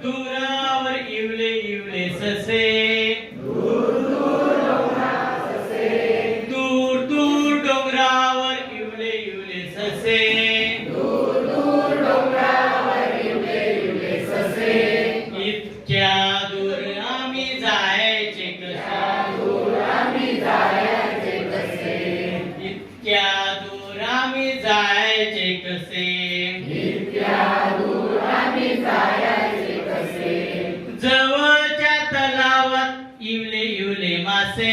दुरावर इवले इवले ससे, दूर दूर डोंगरावर ससे, दूर दूर डोंगरावर इवले इवले ससे, दूर दूर डोंगरावर इवले इवले ससे, इतक्या दूर आम्ही जायचे कसे, दूर आम्ही जायचे कसे, इतक्या दूर आम्ही जायचे कसे, इतक्या दूर आम्ही जायचे कसे, जवळच्या तलावात इवले इवले मासे,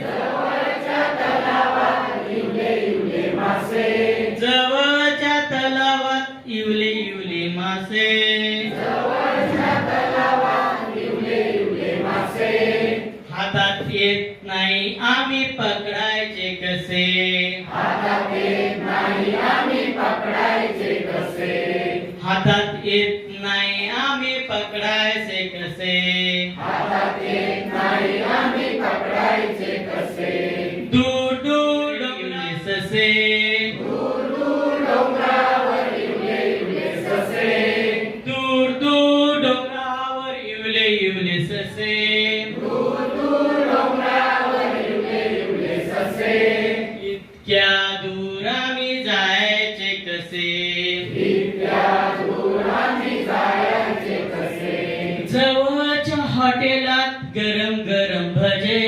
जवळच्या तलावात इवले इवले मासे, जवळच्या तलावात इवले इवले मासे, जवळच्या तलावात इवले इवले मासे, हातात येत नाही आम्ही पकडायचे कसे, हातात येत नाही आम्ही पकडायचे कसे, हातात येत नाही आम्ही पकडायचे कसे, हातात येत नाही आम्ही पकडायचे कसे, दूर दूर डोंगरावर ससे, दूर दूर डोंगरावर इवले इवले ससे, दूर दूर डोंगरावर इवले इवले ससे, दूर दूर डोंगरावर इवले इवले ससे, इतक्या दूर आम्ही जायचे कसे, इतक्या दूर आम्ही जायचे कसे, जवळच्या हॉटेलात गरम गरम भजे,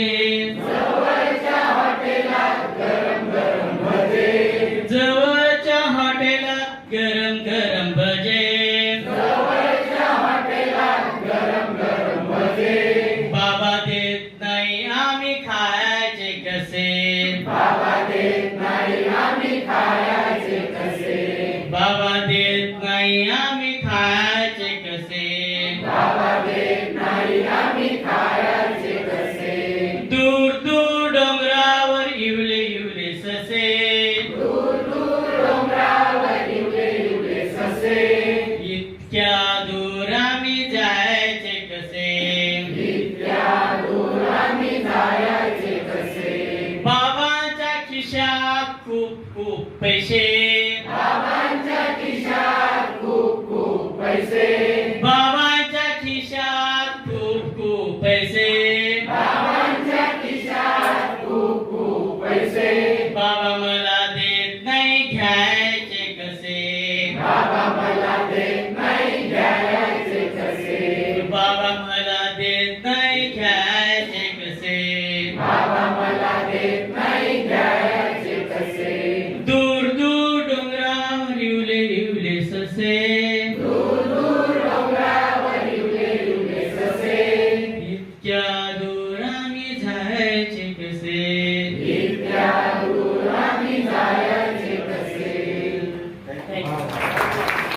जवळच्या हॉटेलात गरम गरम भजे, जवळच्या हॉटेलात गरम गरम भजे, जवळच्या हॉटेलात गरम गरम भजे, बाबा देत नाही आम्ही खायचे कसे, बाबा देत नाही आम्ही खायचे कसे, बाबा देत नाही आम्ही खायचे कसे, बाबा देत नाही आम्ही खायचे कसे, दूर दूर डोंगरावर इवले इवले ससे, दूर दूर डोंगरावर इवले इवले ससे, इतक्या दूर आम्ही जायचे कसे, इतक्या दूर आम्ही जायचे कसे, बाबांच्या खिशात खूप खूप पैसे, बाबांच्या खिशात खूप खूप पैसे, बाबांच्या खिशात खूप खूप पैसे, बाबांच्या खिशात खूप खूप पैसे, बाबा मला देत नाही घ्यायचे कसे, बाबा मला देत नाही घ्यायचे कसे, बाबा मला देत नाही घ्यायचे कसे, बाबा मला देत नाही घ्यायचे कसे, दूर दूर डोंगरावर इवले इवले ससे, दूर दूर डोंगरावर इवले इवले ससे, इतक्या